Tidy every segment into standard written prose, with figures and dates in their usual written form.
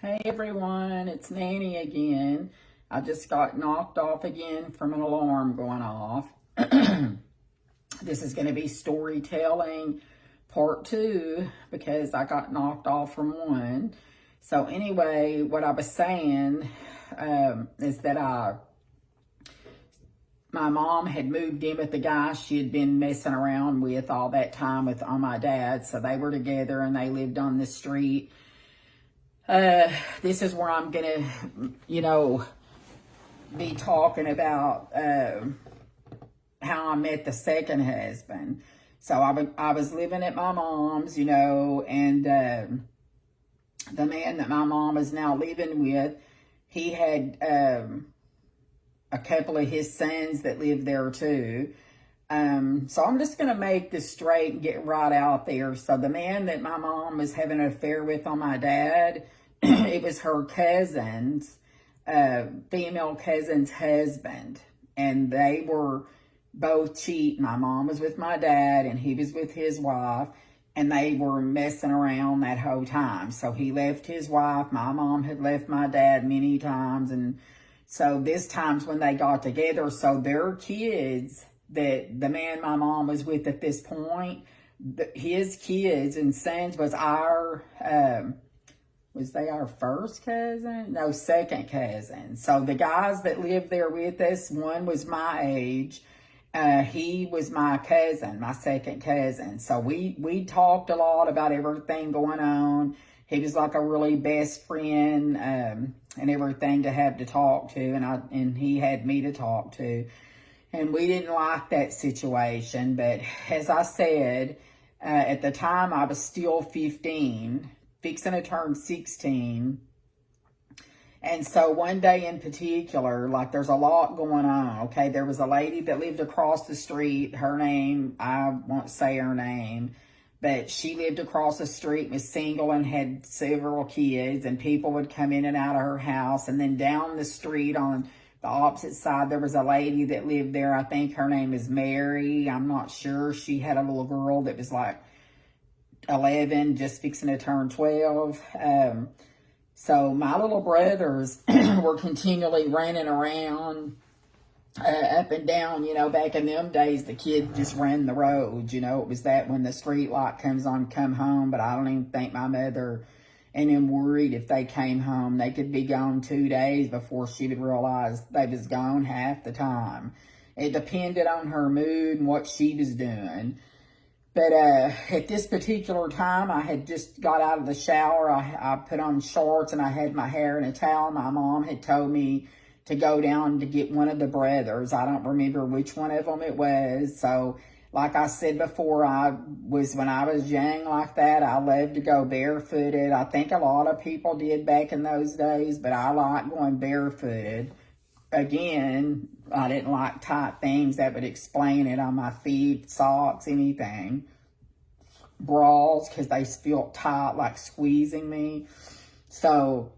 Hey everyone, it's Nanny again. I just got knocked off again from an alarm going off. This is going to be storytelling part 2 because I got knocked off from one. So anyway, what I was saying is that my mom had moved in with the guy she had been messing around with all that time on my dad. So they were together and they lived on the street. This is where I'm gonna, be talking about how I met the second husband. So I was living at my mom's, and the man that my mom is now living with, he had a couple of his sons that lived there too. So I'm just going to make this straight and get right out there. So the man that my mom was having an affair with on my dad, it was her cousin's, female cousin's husband. And they were both cheating. My mom was with my dad and he was with his wife. And they were messing around that whole time. So he left his wife. My mom had left my dad many times. And so this time's when they got together. So their kids that the man my mom was with at this point, his kids and sons was they our first cousin? No, second cousin. So the guys that lived there with us, one was my age. He was my cousin, my second cousin. So we talked a lot about everything going on. He was like a really best friend, and everything to have to talk to, and he had me to talk to. And we didn't like that situation. But as I said, at the time I was still 15, fixing to turn 16. And so one day in particular, like there's a lot going on, okay? There was a lady that lived across the street. Her name, I won't say her name, but she lived across the street, was single and had several kids, and people would come in and out of her house. And then down the street on the opposite side, there was a lady that lived there. I think her name is Mary. I'm not sure. She had a little girl that was like 11, just fixing to turn 12. So my little brothers were continually running around up and down. Back in them days, the kids just ran the roads. It was that when the street light comes on, come home. But I don't even think my mother and them worried if they came home. They could be gone 2 days before she would realize they was gone half the time. It depended on her mood and what she was doing. But at this particular time, I had just got out of the shower. I put on shorts and I had my hair in a towel. My mom had told me to go down to get one of the brothers. I don't remember which one of them it was. So like I said before, when I was young like that, I loved to go barefooted. I think a lot of people did back in those days, but I liked going barefooted. Again, I didn't like tight things that would explain it on my feet, socks, anything. Bras, because they felt tight, like squeezing me. So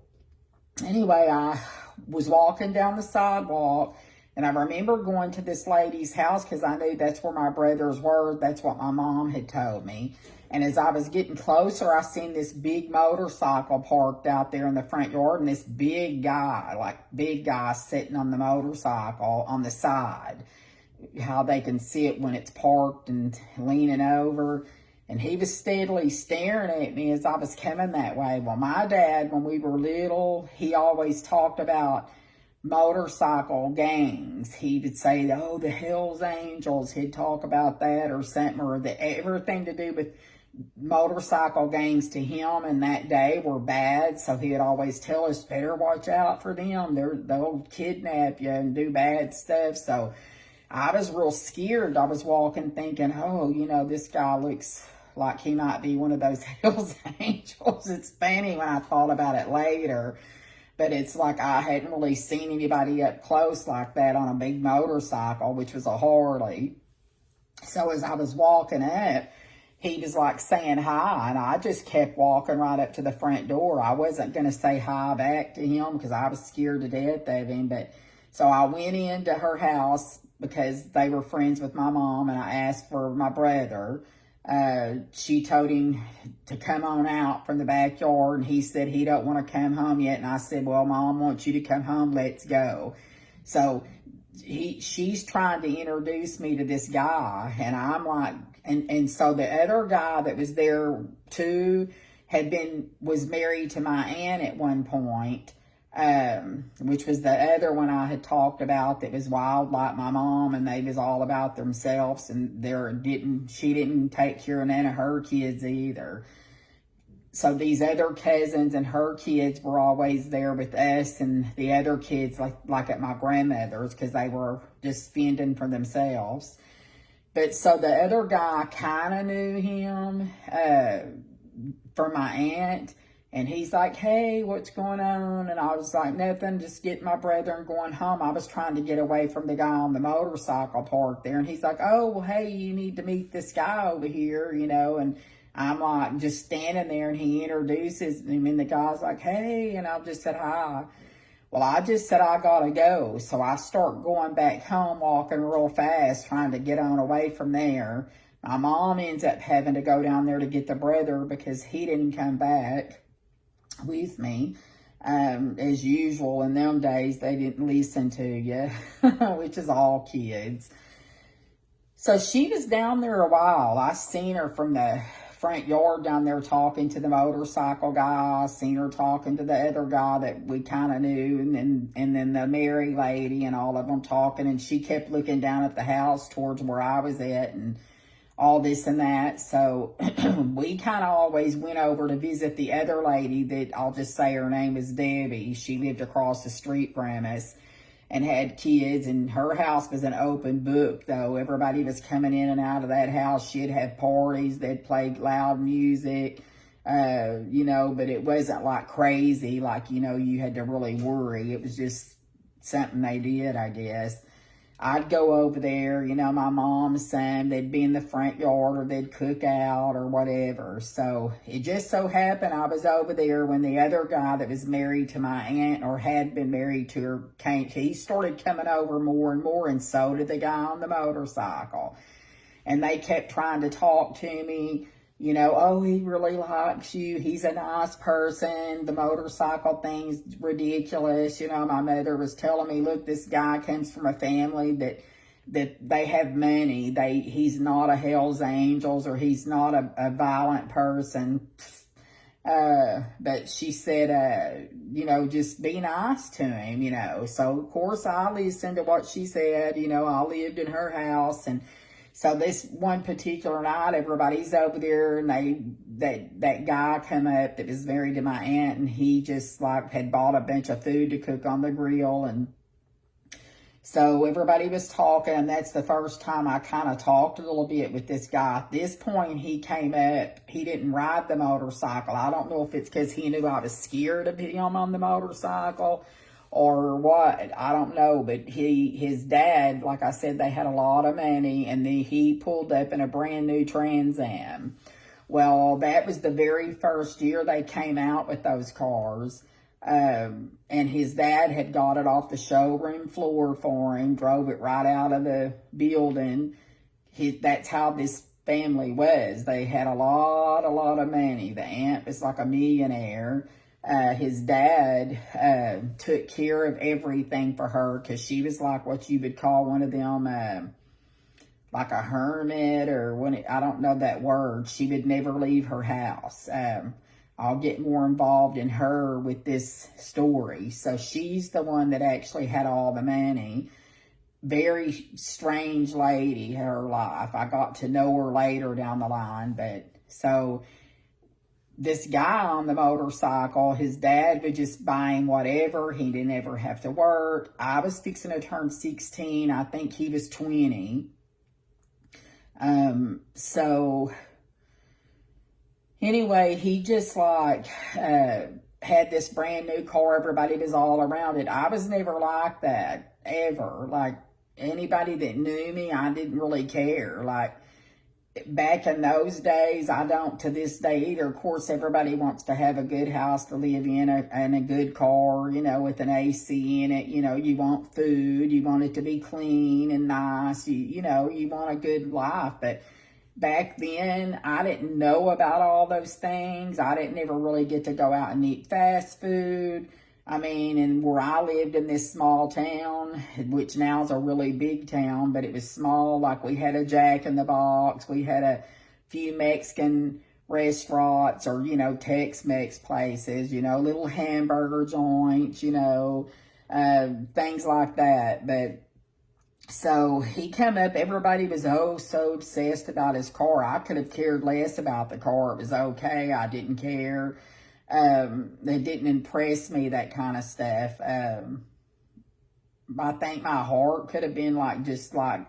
anyway, I was walking down the sidewalk, and I remember going to this lady's house because I knew that's where my brothers were. That's what my mom had told me. And as I was getting closer, I seen this big motorcycle parked out there in the front yard, and this big guy sitting on the motorcycle on the side. How they can see it when it's parked and leaning over. And he was steadily staring at me as I was coming that way. Well, my dad, when we were little, he always talked about motorcycle gangs. He would say, oh, the Hells Angels. He'd talk about that or something, or everything to do with motorcycle gangs to him in that day were bad. So he would always tell us, better watch out for them. They'll kidnap you and do bad stuff. So I was real scared. I was walking thinking, oh, this guy looks like he might be one of those Hells Angels. It's funny when I thought about it later. But it's like I hadn't really seen anybody up close like that on a big motorcycle, which was a Harley. So as I was walking up, he was like saying hi, and I just kept walking right up to the front door. I wasn't going to say hi back to him because I was scared to death of him. But so I went into her house because they were friends with my mom, and I asked for my brother. She told him to come on out from the backyard, and he said he don't want to come home yet. And I said, well, Mom wants you to come home. Let's go. So she's trying to introduce me to this guy, and I'm like, and so the other guy that was there too was married to my aunt at one point, which was the other one I had talked about that was wild like my mom, and they was all about themselves, and she didn't take care of none of her kids either. So these other cousins and her kids were always there with us, and the other kids like at my grandmother's, because they were just fending for themselves. But so the other guy kind of knew him for my aunt, and he's like, hey, what's going on? And I was like, nothing, just getting my brother and going home. I was trying to get away from the guy on the motorcycle parked there, and he's like, oh, well, hey, you need to meet this guy over here, and I'm like just standing there, and he introduces him, and the guy's like, hey, and I just said hi. Well, I just said I gotta go. So I start going back home, walking real fast, trying to get on away from there. My mom ends up having to go down there to get the brother because he didn't come back with me. As usual, in them days, they didn't listen to you, which is all kids. So she was down there a while. I seen her from the front yard down there talking to the motorcycle guy. I seen her talking to the other guy that we kind of knew, and then the Mary lady, and all of them talking, and she kept looking down at the house towards where I was at, and all this and that. So we kind of always went over to visit the other lady that I'll just say her name is Debbie. She lived across the street from us and had kids, and her house was an open book, though. Everybody was coming in and out of that house. She'd have parties. They'd play loud music, but it wasn't like crazy, like, you had to really worry. It was just something they did, I guess. I'd go over there, my mom's son, they'd be in the front yard, or they'd cook out or whatever. So it just so happened I was over there when the other guy that was married to my aunt, or had been married to her, he started coming over more and more, and so did the guy on the motorcycle. And they kept trying to talk to me, oh, he really likes you. He's a nice person. The motorcycle thing's ridiculous. My mother was telling me, look, this guy comes from a family that they have money. He's not a Hell's Angels, or he's not a violent person. But she said, just be nice to him, So, of course, I listened to what she said. I lived in her house, and so this one particular night, everybody's over there, and that guy come up that was married to my aunt, and he just had bought a bunch of food to cook on the grill, and so everybody was talking, and that's the first time I kind of talked a little bit with this guy. At this point, he came up. He didn't ride the motorcycle. I don't know if it's because he knew I was scared of him on the motorcycle, or what, I don't know, but his dad, like I said, they had a lot of money, and he pulled up in a brand new Trans Am. Well, that was the very first year they came out with those cars, and his dad had got it off the showroom floor for him, drove it right out of the building. That's how this family was. They had a lot of money. The aunt was like a millionaire. His dad took care of everything for her, because she was like what you would call one of them, like a hermit, or I don't know that word. She would never leave her house. I'll get more involved in her with this story. So she's the one that actually had all the money. Very strange lady, her life. I got to know her later down the line, but so this guy on the motorcycle, his dad would just buy him whatever. He didn't ever have to work. I was fixing to turn 16. I think he was 20. So anyway, he just had this brand new car. Everybody was all around it. I was never like that, ever. Like, anybody that knew me, I didn't really care. Like, back in those days, I don't to this day either. Of course, everybody wants to have a good house to live in, and a good car, with an AC in it. You want food, you want it to be clean and nice. You want a good life. But back then, I didn't know about all those things. I didn't ever really get to go out and eat fast food. I mean, and where I lived in this small town, which now is a really big town, but it was small. Like, we had a Jack in the Box. We had a few Mexican restaurants, or, you know, Tex-Mex places, you know, little hamburger joints, you know, things like that. But so he come up, everybody was so obsessed about his car. I could have cared less about the car. It was okay. I didn't care. It didn't impress me, that kind of stuff. I think my heart could have been like, just like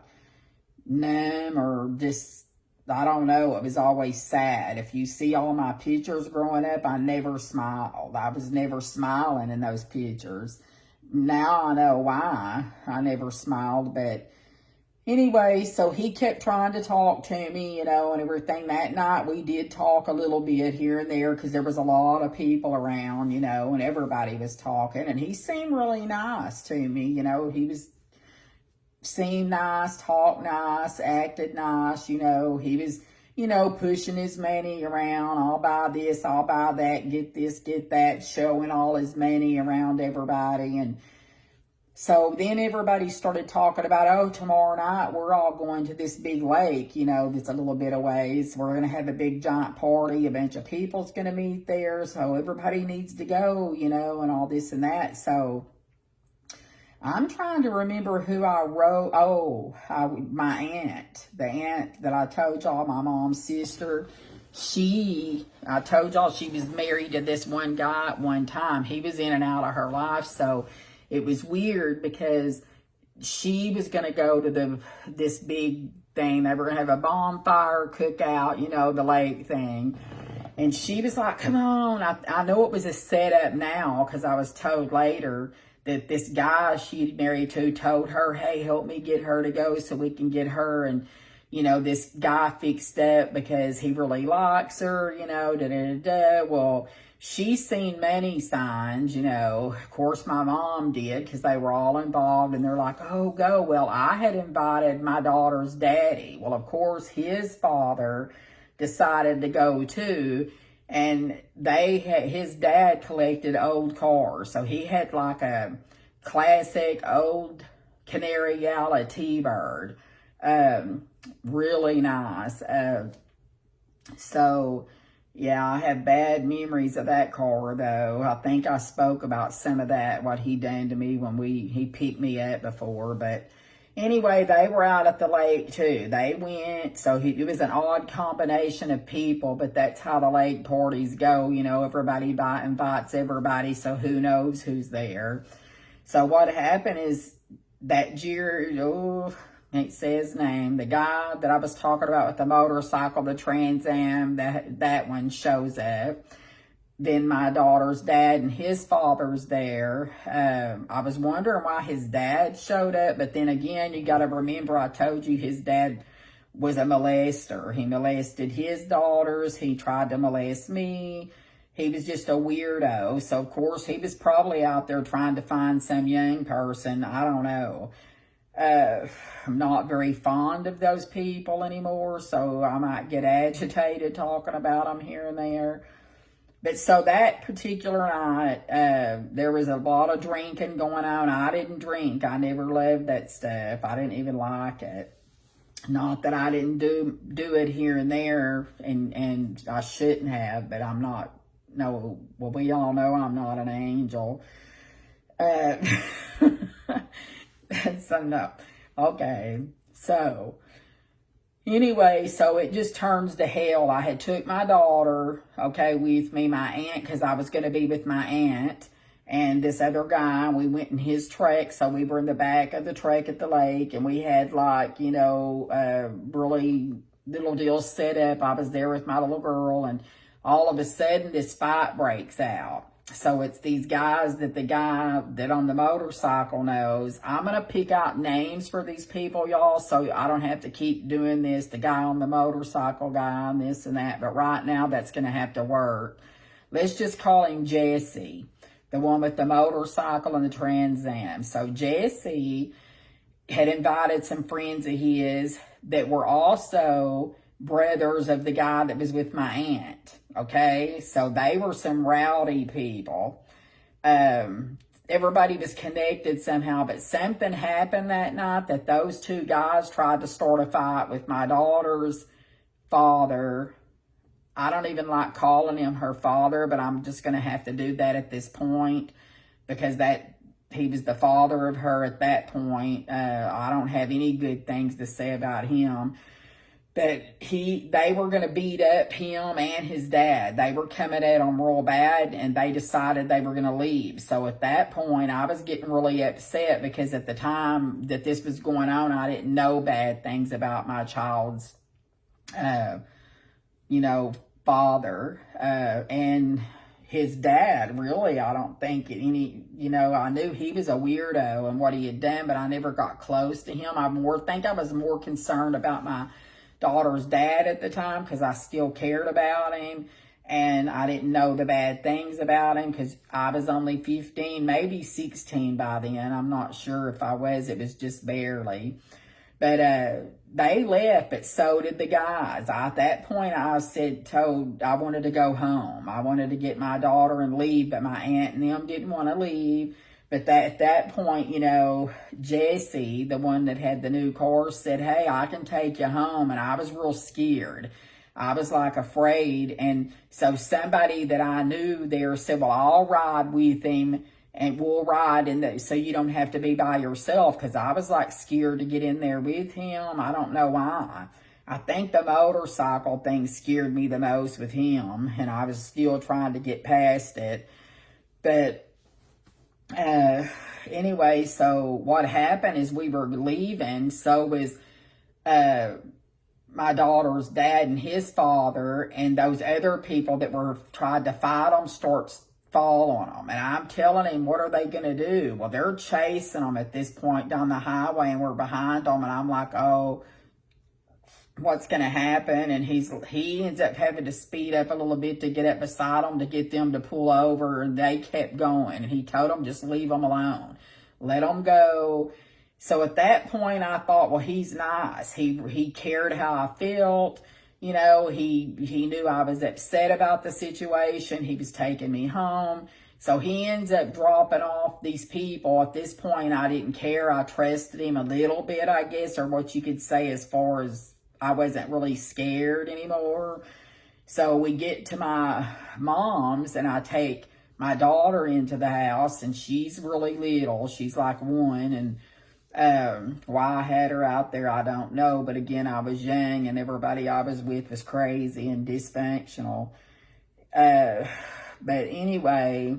numb, or just, I don't know. It was always sad. If you see all my pictures growing up, I never smiled. I was never smiling in those pictures. Now I know why I never smiled, but anyway, so he kept trying to talk to me, you know, and everything. That night we did talk a little bit here and there, because there was a lot of people around, you know, and everybody was talking, and he seemed really nice to me, you know. He seemed nice, talked nice, acted nice, you know. He was, you know, pushing his money around. I'll buy this, I'll buy that, get this, get that, showing all his money around everybody. And so then everybody started talking about, oh, tomorrow night we're all going to this big lake, you know, that's a little bit away. So we're going to have a big giant party. A bunch of people's going to meet there. So everybody needs to go, you know, and all this and that. So I'm trying to remember who I wrote. Oh, my aunt, the aunt that I told y'all, my mom's sister. I told y'all she was married to this one guy at one time. He was in and out of her life. So it was weird, because she was going to go to this big thing. They were going to have a bonfire cookout, you know, the lake thing. And she was like, come on. I know it was a setup now, because I was told later that this guy she'd married to told her, hey, help me get her to go so we can get her. And, you know, this guy fixed up because he really likes her, you know, da-da-da-da. Well, she's seen many signs, you know. Of course, my mom did, because they were all involved, and they're like, oh, go. Well, I had invited my daughter's daddy. Well, of course, his father decided to go too. And his dad collected old cars. So he had like a classic old Canary Yellow T-Bird. Really nice. So, yeah, I have bad memories of that car, though. I think I spoke about some of that, what he done to me when he picked me up before. But anyway, they were out at the lake, too. They went, so it was an odd combination of people, but that's how the lake parties go. You know, everybody invites everybody, so who knows who's there. So what happened is that Jerry, can't say his name, the guy that I was talking about with the motorcycle, the Trans Am, that one shows up. Then my daughter's dad and his father's there. I was wondering why his dad showed up, but then again, you got to remember, I told you his dad was a molester. He molested his daughters. He tried to molest me. He was just a weirdo. So, of course, he was probably out there trying to find some young person. I don't know. I'm not very fond of those people anymore, so I might get agitated talking about them here and there. But so that particular night, there was a lot of drinking going on. I didn't drink. I never loved that stuff. I didn't even like it. Not that I didn't do it here and there, and I shouldn't have, but I'm not. No, well, we all know I'm not an angel. So no. Okay. So anyway, so it just turns to hell. I had took my daughter, okay, with me, my aunt, because I was going to be with my aunt and this other guy. We went in his truck, so we were in the back of the truck at the lake, and we had like, you know, really little deal set up. I was there with my little girl, and all of a sudden this fight breaks out. So it's these guys that the guy that on the motorcycle knows. I'm going to pick out names for these people, y'all, so I don't have to keep doing this. The guy on the motorcycle guy and this and that. But right now, that's going to have to work. Let's just call him Jesse, the one with the motorcycle and the Trans Am. So Jesse had invited some friends of his that were also brothers of the guy that was with my aunt. Okay, so they were some rowdy people. Everybody was connected somehow, but something happened that night that those two guys tried to start a fight with my daughter's father. I don't even like calling him her father, but I'm just going to have to do that at this point because he was the father of her at that point. I don't have any good things to say about him. But they were going to beat up him and his dad. They were coming at him real bad, and they decided they were going to leave. So at that point, I was getting really upset because at the time that this was going on, I didn't know bad things about my child's, father. And his dad, really, I don't think I knew he was a weirdo and what he had done, but I never got close to him. I was more concerned about my daughter's dad at the time because I still cared about him, and I didn't know the bad things about him because I was only 15, maybe 16 by then. I'm not sure if I was. It was just barely. But they left, but so did the guys. At that point, I wanted to go home. I wanted to get my daughter and leave, but my aunt and them didn't want to leave. But at that point, Jesse, the one that had the new car, said, hey, I can take you home. And I was real scared. I was like afraid. And so somebody that I knew there said, well, I'll ride with him and we'll ride so you don't have to be by yourself. Because I was like scared to get in there with him. I don't know why. I think the motorcycle thing scared me the most with him. And I was still trying to get past it. But anyway, so what happened is we were leaving. So was my daughter's dad and his father, and those other people that were tried to fight them fall on them. And I'm telling him, what are they going to do? Well, they're chasing them at this point down the highway, and we're behind them. And I'm like, oh, what's going to happen? And he ends up having to speed up a little bit to get up beside them to get them to pull over, and they kept going. And he told them, just leave them alone. Let them go. So at that point, I thought, well, he's nice. He cared how I felt. He knew I was upset about the situation. He was taking me home. So he ends up dropping off these people. At this point, I didn't care. I trusted him a little bit, I guess, or what you could say as far as I wasn't really scared anymore. So we get to my mom's, and I take my daughter into the house, and she's really little. She's like 1, and why I had her out there, I don't know. But again, I was young, and everybody I was with was crazy and dysfunctional. But anyway,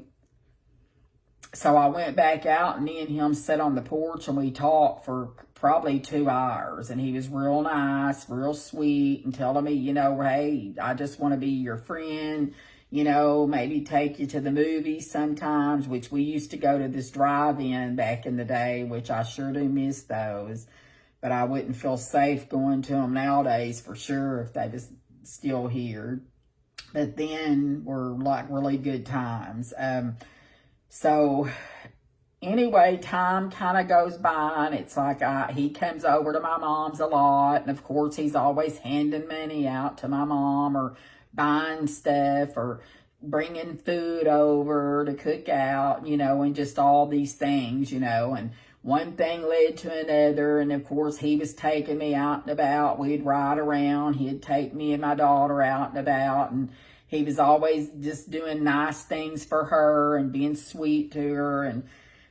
so I went back out, and me and him sat on the porch, and we talked for probably 2 hours. And he was real nice, real sweet, and telling me, hey, I just want to be your friend. Maybe take you to the movies sometimes, which we used to go to this drive-in back in the day, which I sure do miss those. But I wouldn't feel safe going to them nowadays for sure if they was still here. But then were like really good times. So anyway, time kind of goes by, and it's like he comes over to my mom's a lot. And of course, he's always handing money out to my mom, or buying stuff, or bringing food over to cook out, and just all these things, and one thing led to another. And of course, he was taking me out and about. We'd ride around. He'd take me and my daughter out and about, and he was always just doing nice things for her and being sweet to her. And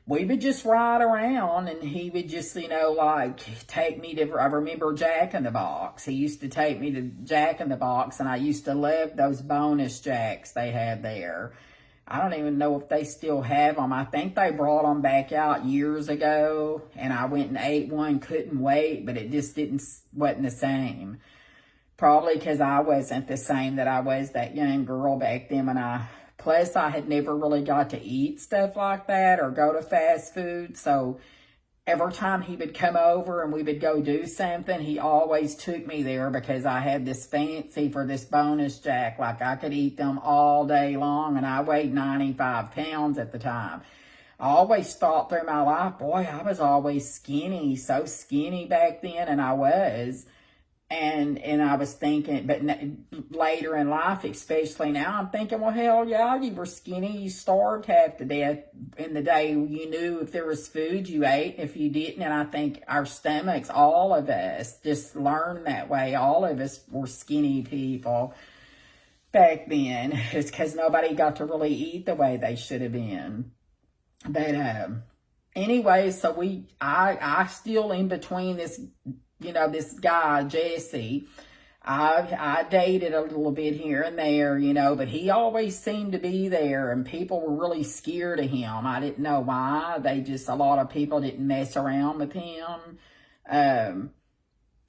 we would just ride around, and he would just, take me to, I remember Jack in the Box. He used to take me to Jack in the Box, and I used to love those bonus jacks they had there. I don't even know if they still have them. I think they brought them back out years ago, and I went and ate one, couldn't wait, but it just wasn't the same. Probably because I wasn't the same that I was that young girl back then plus, I had never really got to eat stuff like that or go to fast food. So every time he would come over and we would go do something, he always took me there because I had this fancy for this bonus jack. Like, I could eat them all day long, and I weighed 95 pounds at the time. I always thought through my life, boy, I was always skinny, so skinny back then, and I was. And I was thinking, but later in life, especially now, I'm thinking, well, hell yeah, you were skinny, you starved half to death in the day. You knew if there was food, you ate. If you didn't, and I think our stomachs, all of us, just learned that way. All of us were skinny people back then. It's because nobody got to really eat the way they should have been. But anyway, so I still in between this, this guy, Jesse. I dated a little bit here and there, but he always seemed to be there, and people were really scared of him. I didn't know why. A lot of people didn't mess around with him.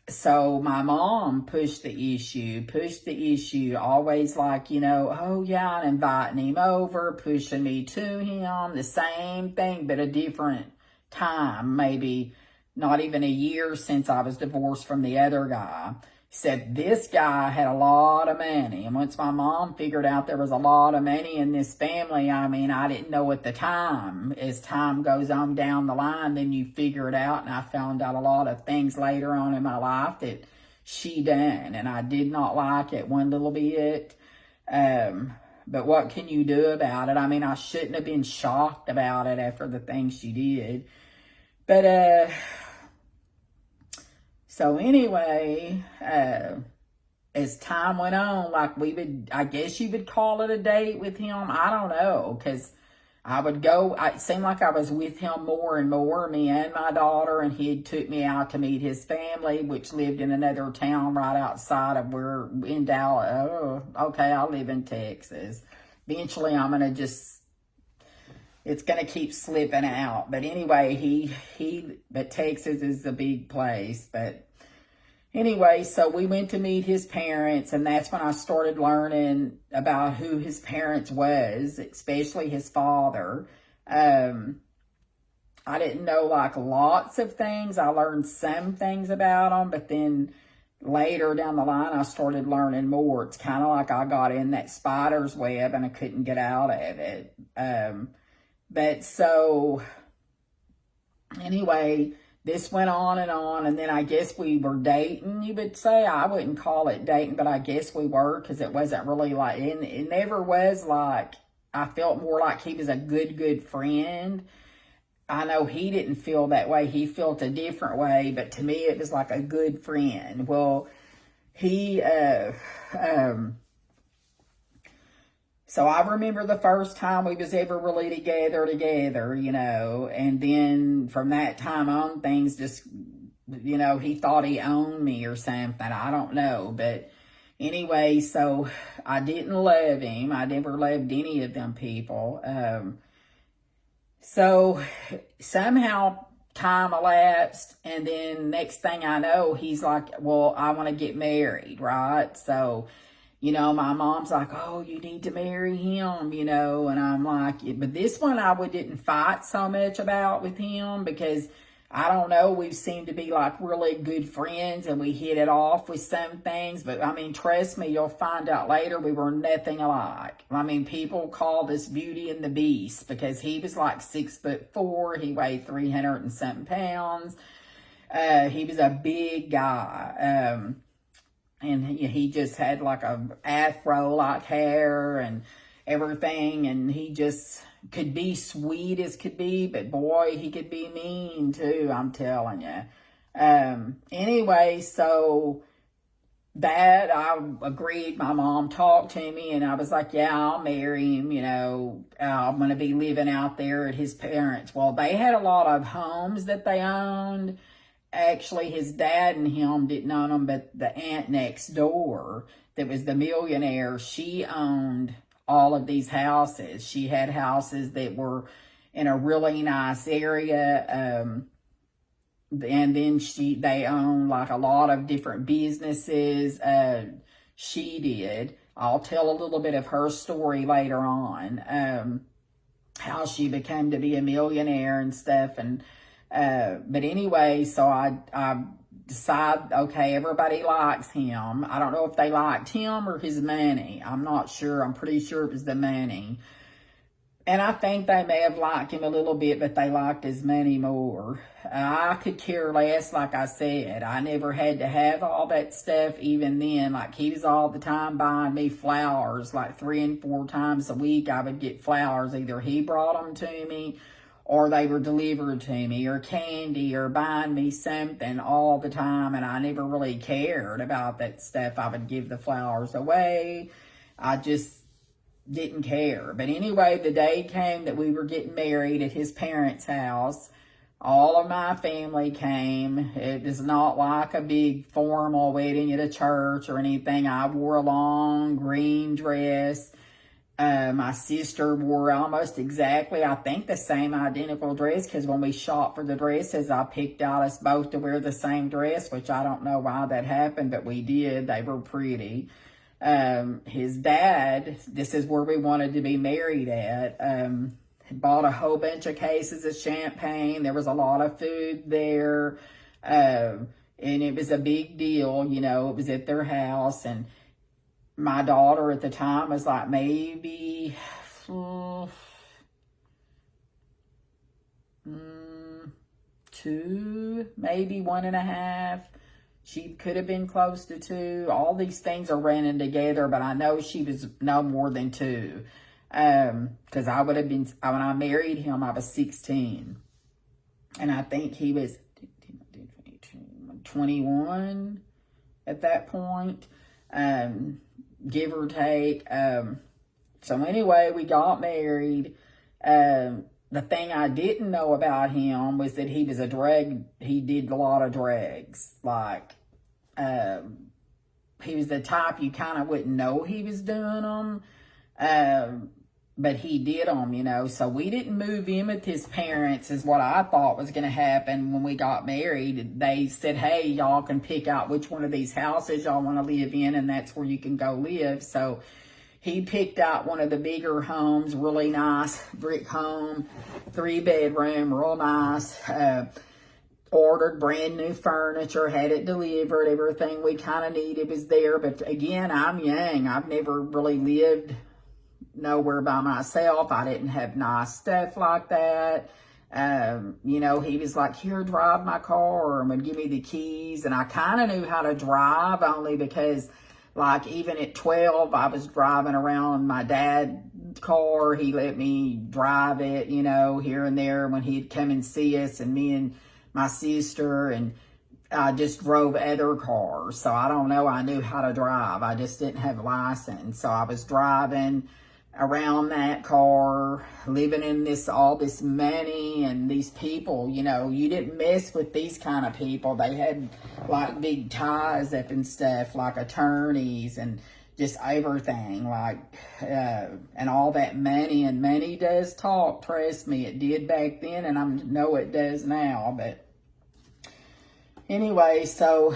So my mom pushed the issue, always like, oh yeah, and inviting him over, pushing me to him, the same thing, but a different time, maybe not even a year since I was divorced from the other guy. Said this guy had a lot of money. And once my mom figured out there was a lot of money in this family, I mean, I didn't know at the time. As time goes on down the line, then you figure it out. And I found out a lot of things later on in my life that she done. And I did not like it one little bit. But what can you do about it? I mean, I shouldn't have been shocked about it after the things she did. But, so anyway, as time went on, like I guess you would call it a date with him. I don't know, because I would go, it seemed like I was with him more and more, me and my daughter, and he took me out to meet his family, which lived in another town right outside of where, in Dallas. Oh, okay, I live in Texas. Eventually, it's going to keep slipping out. But anyway, but Texas is a big place. But anyway, so we went to meet his parents, and that's when I started learning about who his parents was, especially his father. I didn't know like lots of things. I learned some things about him, but then later down the line, I started learning more. It's kind of like I got in that spider's web and I couldn't get out of it. But so, anyway, this went on, and then I guess we were dating, you would say. I wouldn't call it dating, but I guess we were, because it wasn't really like, it never was like, I felt more like he was a good friend. I know he didn't feel that way. He felt a different way, but to me, it was like a good friend. Well, so I remember the first time we was ever really together, and then from that time on, things just, he thought he owned me or something. I don't know. But anyway, so I didn't love him. I never loved any of them people. So somehow time elapsed, and then next thing I know, he's like, well, I want to get married, right? So my mom's like, oh, you need to marry him, and I'm like, but this one I didn't fight so much about with him, because I don't know, we seem to be like really good friends, and we hit it off with some things, but I mean, trust me, you'll find out later we were nothing alike. I mean, people called us Beauty and the Beast, because he was like 6'4", he weighed 300 and something pounds. He was a big guy. And he just had like a afro-like hair and everything. And he just could be sweet as could be. But boy, he could be mean too, I'm telling you. Anyway, so that I agreed. My mom talked to me, and I was like, yeah, I'll marry him. I'm going to be living out there at his parents'. Well, they had a lot of homes that they owned. Actually, his dad and him didn't own them, but the aunt next door that was the millionaire, she owned all of these houses. She had houses that were in a really nice area, and then they owned like a lot of different businesses. She did. I'll tell a little bit of her story later on, how she became to be a millionaire and stuff. And but anyway, so I decide, okay, everybody likes him. I don't know if they liked him or his money. I'm not sure. I'm pretty sure it was the money. And I think they may have liked him a little bit, but they liked his money more. I could care less, like I said. I never had to have all that stuff even then. Like, he was all the time buying me flowers, like 3 and 4 times a week I would get flowers. Either he brought them to me or they were delivered to me, or candy, or buying me something all the time. And I never really cared about that stuff. I would give the flowers away. I just didn't care. But anyway, the day came that we were getting married at his parents' house. All of my family came. It was not like a big formal wedding at a church or anything. I wore a long green dress. My sister wore almost exactly, I think, the same identical dress, because when we shopped for the dresses, I picked out us both to wear the same dress, which I don't know why that happened, but we did. They were pretty. His dad, this is where we wanted to be married at, bought a whole bunch of cases of champagne. There was a lot of food there, and it was a big deal. You know, it was at their house, and my daughter at the time was like maybe 2, maybe 1.5. She could have been close to 2. All these things are running together, but I know she was no more than 2. Because I would have been, when I married him, I was 16. And I think he was 21 at that point, give or take. So anyway, we got married. The thing I didn't know about him was that he did a lot of drugs. Like, he was the type you kind of wouldn't know he was doing them. But he did them, you know. So we didn't move in with his parents, is what I thought was going to happen when we got married. They said, hey, y'all can pick out which one of these houses y'all want to live in, and that's where you can go live. So he picked out one of the bigger homes, really nice brick home, 3-bedroom, real nice. Ordered brand new furniture, had it delivered. Everything we kind of needed was there. But again, I'm young. I've never really lived nowhere by myself. I didn't have nice stuff like that. You know, he was like, here, drive my car, and would give me the keys. And I kind of knew how to drive, only because, like, even at 12, I was driving around my dad's car. He let me drive it, you know, here and there when he'd come and see us, and me and my sister, and I just drove other cars. So I don't know, I knew how to drive. I just didn't have a license. So I was driving around that car, living in all this money and these people. You know, you didn't mess with these kind of people. They had like big ties up and stuff, like attorneys and just everything, like, and all that money. And money does talk, trust me. It did back then, and I know it does now. But anyway, so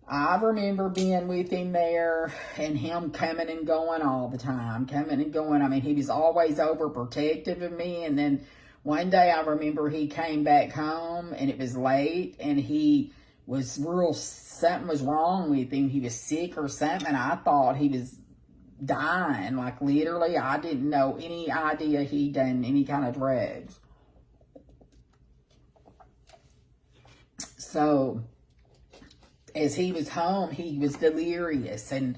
I remember being with him there, and him coming and going all the time, coming and going. I mean, he was always overprotective of me. And then one day I remember he came back home, and it was late, and he was something was wrong with him. He was sick or something. I thought he was dying, like literally. I didn't know any idea he'd done any kind of drugs. So as he was home, he was delirious, and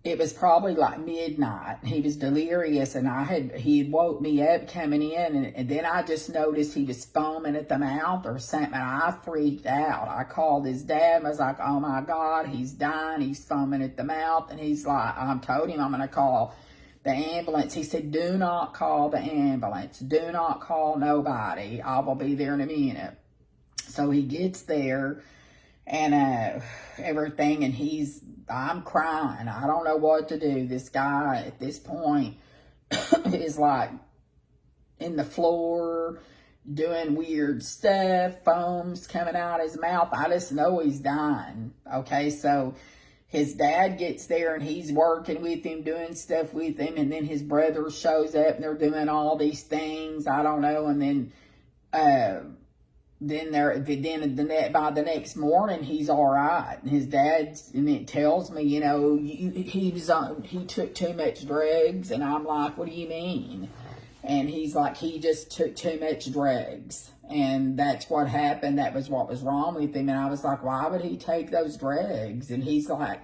it was probably like midnight. He was delirious, and he had woke me up coming in, and then I just noticed he was foaming at the mouth or something. I freaked out. I called his dad. I was like, oh my God, he's dying. He's foaming at the mouth. And he's like, I told him I'm going to call the ambulance. He said, do not call the ambulance. Do not call nobody. I will be there in a minute. So he gets there, and everything, and I'm crying. I don't know what to do. This guy at this point is like in the floor doing weird stuff, foam's coming out his mouth. I just know he's dying. Okay, so his dad gets there, and he's working with him, doing stuff with him, and then his brother shows up, and they're doing all these things. I don't know, and then by the next morning he's all right, and his dad, and it tells me, he took too much drugs, and I'm like, what do you mean? And he's like, he just took too much drugs, and that's what happened. That was what was wrong with him. And I was like, why would he take those drugs? And he's like,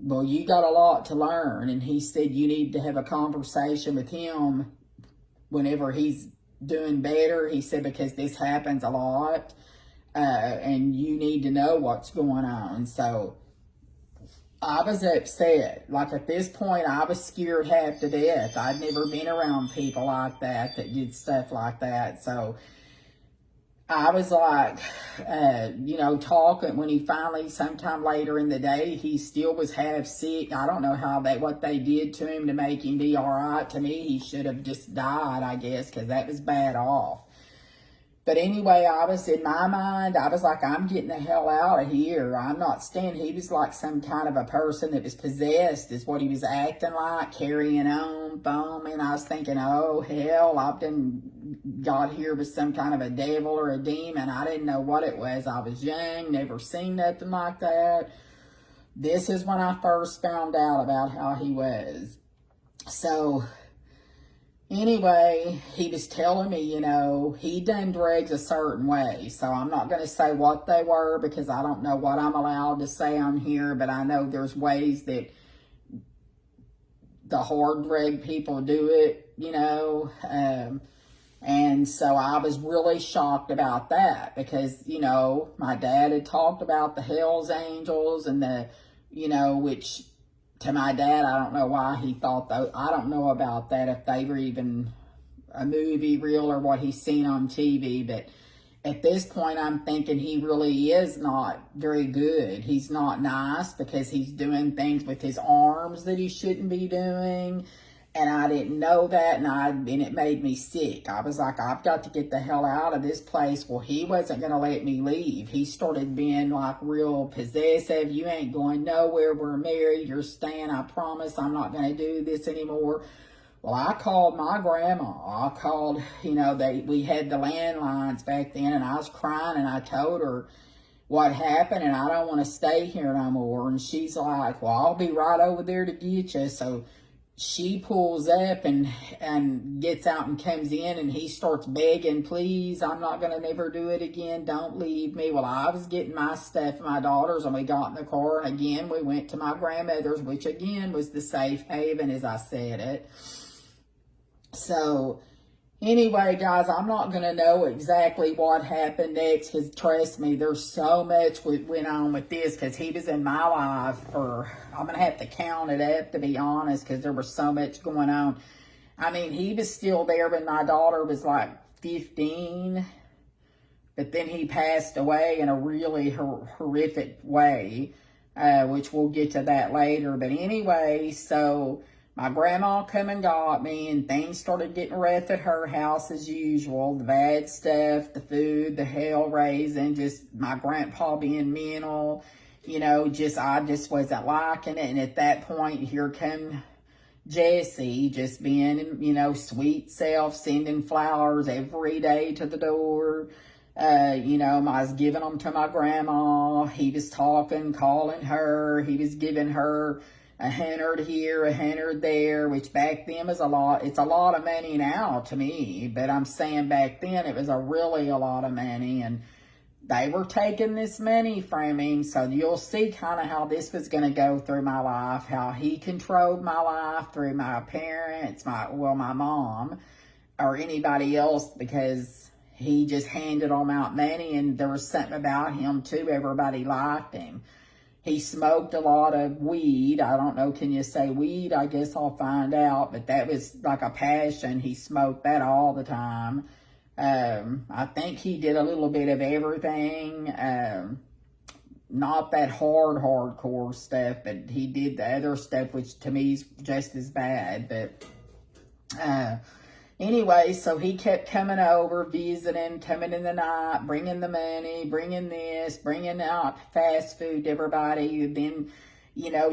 well, you got a lot to learn. And he said, you need to have a conversation with him whenever he's doing better. He said, because this happens a lot, and you need to know what's going on. So I was upset. Like, at this point, I was scared half to death. I'd never been around people like that did stuff like that. So I was like, talking, when he finally, sometime later in the day, he still was half sick. I don't know what they did to him to make him be all right. To me, he should have just died, I guess, because that was bad off. But anyway, in my mind, I was like, I'm getting the hell out of here. I'm not staying. He was like some kind of a person that was possessed, is what he was acting like, carrying on, foaming. I was thinking, oh, hell, I've got here with some kind of a devil or a demon. I didn't know what it was. I was young, never seen nothing like that. This is when I first found out about how he was. So anyway, he was telling me, he done drugs a certain way. So I'm not going to say what they were, because I don't know what I'm allowed to say on here, but I know there's ways that the hard drug people do it, and so I was really shocked about that, because, my dad had talked about the Hells Angels and which, to my dad, I don't know why he thought that. I don't know about that, if they were even a movie real or what he's seen on TV. But at this point, I'm thinking he really is not very good. He's not nice, because he's doing things with his arms that he shouldn't be doing. And I didn't know that, and it made me sick. I was like, I've got to get the hell out of this place. Well, he wasn't going to let me leave. He started being like real possessive. You ain't going nowhere. We're married. You're staying. I promise I'm not going to do this anymore. Well, I called my grandma. I called, we had the landlines back then, and I was crying, and I told her what happened, and I don't want to stay here no more. And she's like, well, I'll be right over there to get you. So she pulls up and gets out and comes in, and he starts begging, please, I'm not going to never do it again. Don't leave me. Well, I was getting my stuff, my daughters, and we got in the car, and again, we went to my grandmother's, which again was the safe haven, as I said it. So anyway, guys, I'm not going to know exactly what happened next, because trust me, there's so much went on with this, because he was in my life I'm going to have to count it up, to be honest, because there was so much going on. I mean, he was still there when my daughter was like 15, but then he passed away in a really horrific way, which we'll get to that later. But anyway, so my grandma come and got me, and things started getting rough at her house as usual. The bad stuff, the food, the hell raising, just my grandpa being mental, I just wasn't liking it. And at that point, here come Jesse, just being, sweet self, sending flowers every day to the door. I was giving them to my grandma. He was talking, calling her. He was giving her $100 here, $100 there, which back then was a lot. It's a lot of money now to me, but I'm saying back then it was really a lot of money, and they were taking this money from him. So you'll see kind of how this was going to go through my life, how he controlled my life through my parents, my mom, or anybody else, because he just handed them out money, and there was something about him too. Everybody liked him. He smoked a lot of weed. I don't know, can you say weed? I guess I'll find out, but that was like a passion. He smoked that all the time. I think he did a little bit of everything. Not that hardcore stuff, but he did the other stuff, which to me is just as bad. But anyway, so he kept coming over, visiting, coming in the night, bringing the money, bringing this, bringing out fast food to everybody. Then,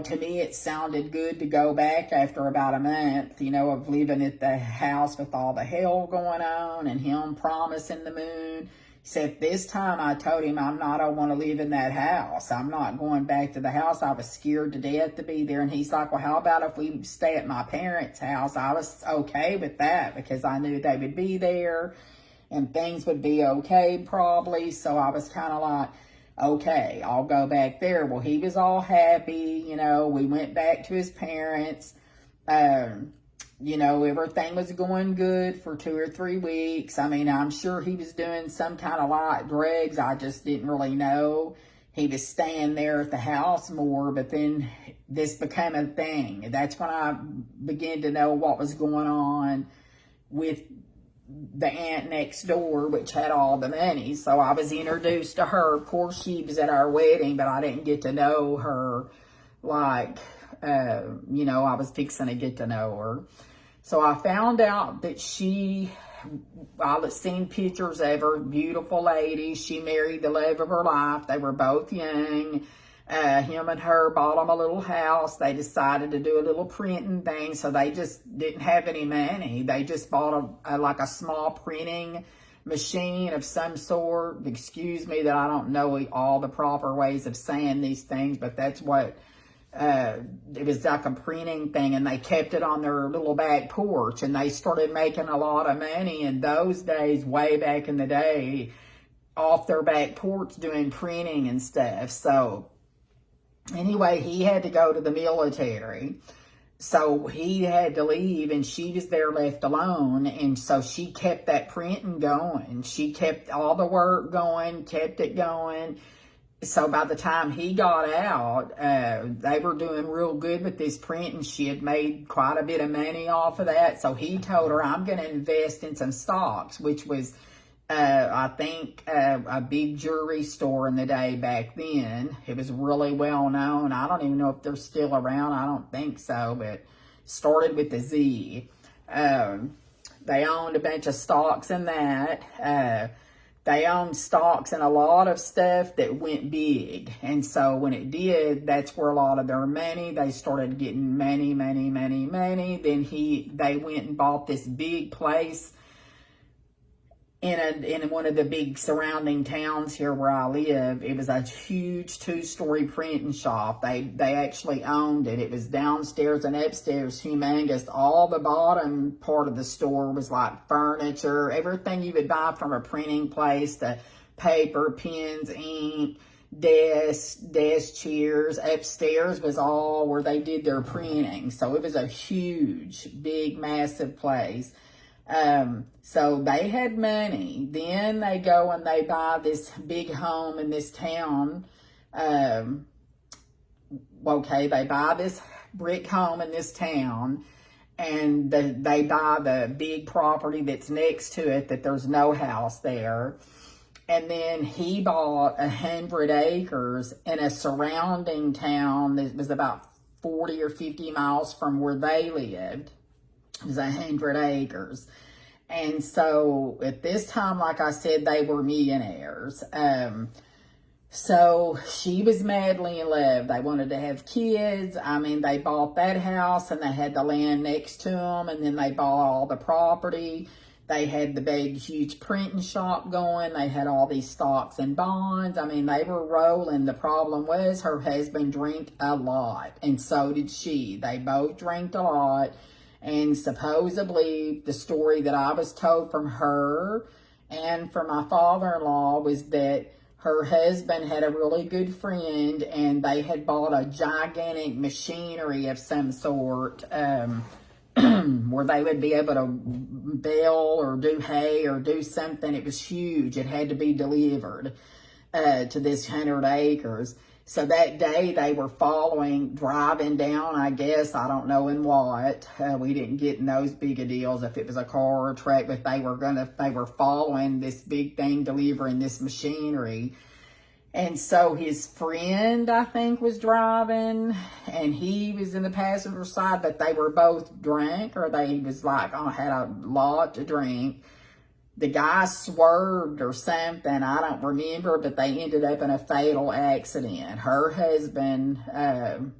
to me it sounded good to go back after about a month, of living at the house with all the hell going on, and him promising the moon, Except this time I told him I don't want to live in that house. I'm not going back to the house. I was scared to death to be there. And he's like, well, how about if we stay at my parents' house? I was okay with that because I knew they would be there and things would be okay probably. So I was kind of like, okay, I'll go back there. Well, he was all happy. You know, we went back to his parents. You know, everything was going good for 2 or 3 weeks. I mean, I'm sure he was doing some kind of light drugs. I just didn't really know. He was staying there at the house more, but then this became a thing. That's when I began to know what was going on with the aunt next door, which had all the money. So I was introduced to her. Of course, she was at our wedding, but I didn't get to know her like, you know, I was fixing to get to know her. So I found out that I've seen pictures of her, beautiful lady. She married the love of her life. They were both young. Him and her bought them a little house. They decided to do a little printing thing, so they just didn't have any money. They just bought like a small printing machine of some sort. Excuse me that I don't know all the proper ways of saying these things, but that's what it was like a printing thing, and they kept it on their little back porch, and they started making a lot of money in those days, way back in the day, off their back porch doing printing and stuff. So anyway, he had to go to the military, so he had to leave, and she was there left alone, and so she kept that printing going. She kept all the work going, kept it going. So by the time he got out, they were doing real good with this print, and she had made quite a bit of money off of that. So he told her, I'm going to invest in some stocks, which was, I think, a big jewelry store in the day back then. It was really well known. I don't even know if they're still around. I don't think so, but started with a Z. They owned a bunch of stocks in that. They owned stocks in a lot of stuff that went big. And so when it did, that's where a lot of their money, they started getting money. Then they went and bought this big place in one of the big surrounding towns here where I live. It was a huge 2-story printing shop. They actually owned it. It was downstairs and upstairs, humongous. All the bottom part of the store was like furniture, everything you would buy from a printing place, the paper, pens, ink, desk chairs. Upstairs was all where they did their printing. So it was a huge, big, massive place. So they had money. Then they go and they buy this big home in this town. Okay, they buy this brick home in this town, and they buy the big property that's next to it that there's no house there. And then he bought 100 acres in a surrounding town that was about 40 or 50 miles from where they lived. It was 100 acres. And so at this time, like I said, they were millionaires. So she was madly in love. They wanted to have kids. I mean, they bought that house and they had the land next to them, and then they bought all the property. They had the big, huge printing shop going. They had all these stocks and bonds. I mean, they were rolling. The problem was her husband drank a lot, and so did she. They both drank a lot. And supposedly the story that I was told from her and from my father-in-law was that her husband had a really good friend, and they had bought a gigantic machinery of some sort, where they would be able to bale or do hay or do something. It was huge. It had to be delivered to this 100 acres. So that day they were driving down, I guess, I don't know in what. We didn't get in those big deals if it was a car or a truck, but they were following this big thing, delivering this machinery. And so his friend, I think, was driving, and he was in the passenger side, but they were both drunk, or they was like, had a lot to drink. The guy swerved or something, I don't remember, but they ended up in a fatal accident. Her husband died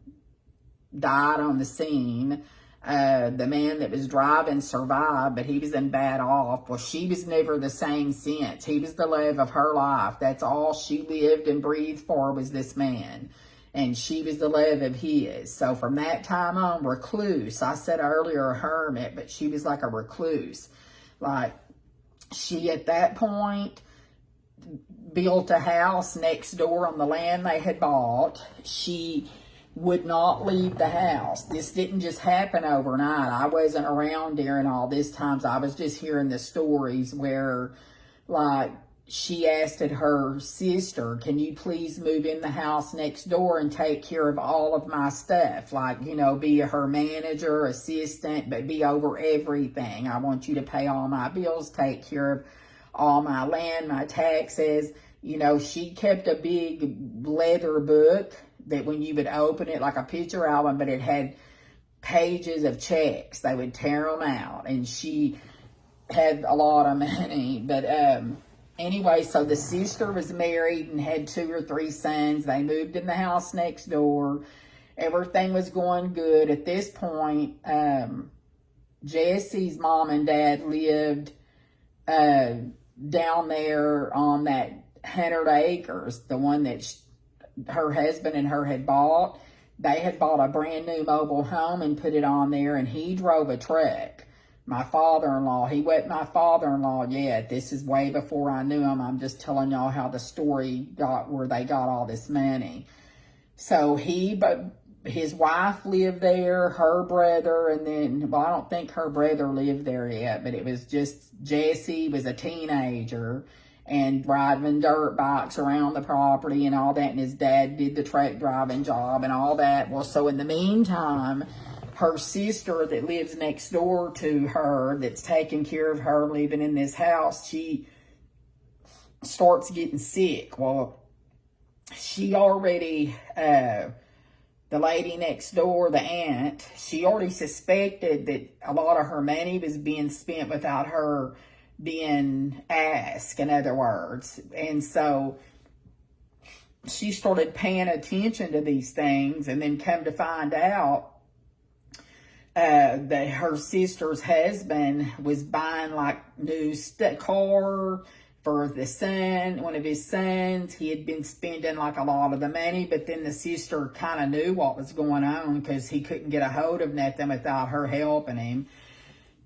on the scene. The man that was driving survived, but he was in bad off. Well, she was never the same since. He was the love of her life. That's all she lived and breathed for was this man. And she was the love of his. So from that time on, recluse. I said earlier a hermit, but she was like a recluse. Like, she at that point built a house next door on the land they had bought. She would not leave the house. This didn't just happen overnight. I wasn't around during all this times. I was just hearing the stories where, like, she asked her sister, can you please move in the house next door and take care of all of my stuff? Like, you know, be her manager, assistant, but be over everything. I want you to pay all my bills, take care of all my land, my taxes. You know, she kept a big leather book that when you would open it, like a picture album, but it had pages of checks. They would tear them out, and she had a lot of money. But anyway, so the sister was married and had 2 or 3 sons. They moved in the house next door. Everything was going good. At this point, Jesse's mom and dad lived down there on that 100 acres, the one that her husband and her had bought. They had bought a brand new mobile home and put it on there, and he drove a truck. My father-in-law, he wasn't my father-in-law yet. This is way before I knew him. I'm just telling y'all how the story got where they got all this money. So but his wife lived there, her brother, and then, well, I don't think her brother lived there yet, but it was just Jesse was a teenager and driving dirt bikes around the property and all that, and his dad did the truck driving job and all that. Well, so in the meantime, her sister that lives next door to her, that's taking care of her, living in this house, she starts getting sick. Well, she already, the lady next door, the aunt, she already suspected that a lot of her money was being spent without her being asked, in other words. And so she started paying attention to these things, and then come to find out that her sister's husband was buying like new car for the son, one of his sons. He had been spending like a lot of the money, but then the sister kind of knew what was going on because he couldn't get a hold of nothing without her helping him.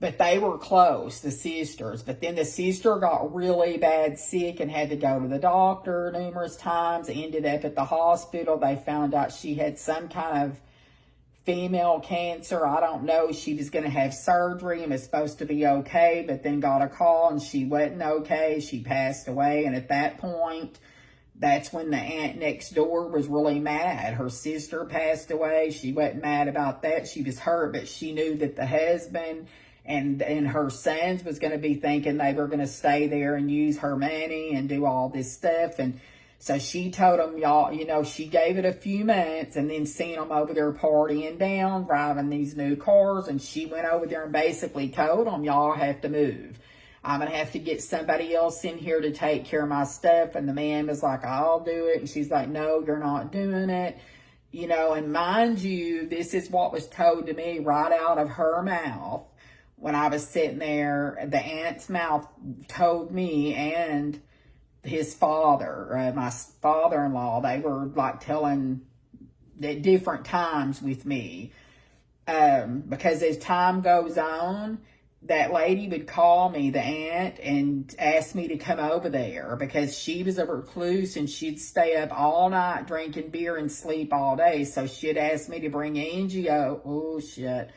But they were close, the sisters. But then the sister got really bad sick and had to go to the doctor numerous times. Ended up at the hospital. They found out she had some kind of female cancer. I don't know. She was going to have surgery and was supposed to be okay, but then got a call and she wasn't okay. She passed away. And at that point, that's when the aunt next door was really mad. Her sister passed away. She wasn't mad about that. She was hurt, but she knew that the husband and her sons was going to be thinking they were going to stay there and use her money and do all this stuff. And so she told them, y'all, you know, she gave it a few months and then seen them over there partying down, driving these new cars. And she went over there and basically told them, y'all have to move. I'm going to have to get somebody else in here to take care of my stuff. And the man was like, I'll do it. And she's like, no, you're not doing it. You know, and mind you, this is what was told to me right out of her mouth. When I was sitting there, the aunt's mouth told me and his father, my father-in-law, they were like telling at different times with me. Because as time goes on, that lady would call me, the aunt, and ask me to come over there because she was a recluse and she'd stay up all night drinking beer and sleep all day. So she'd ask me to bring Angie over. Oh, shit.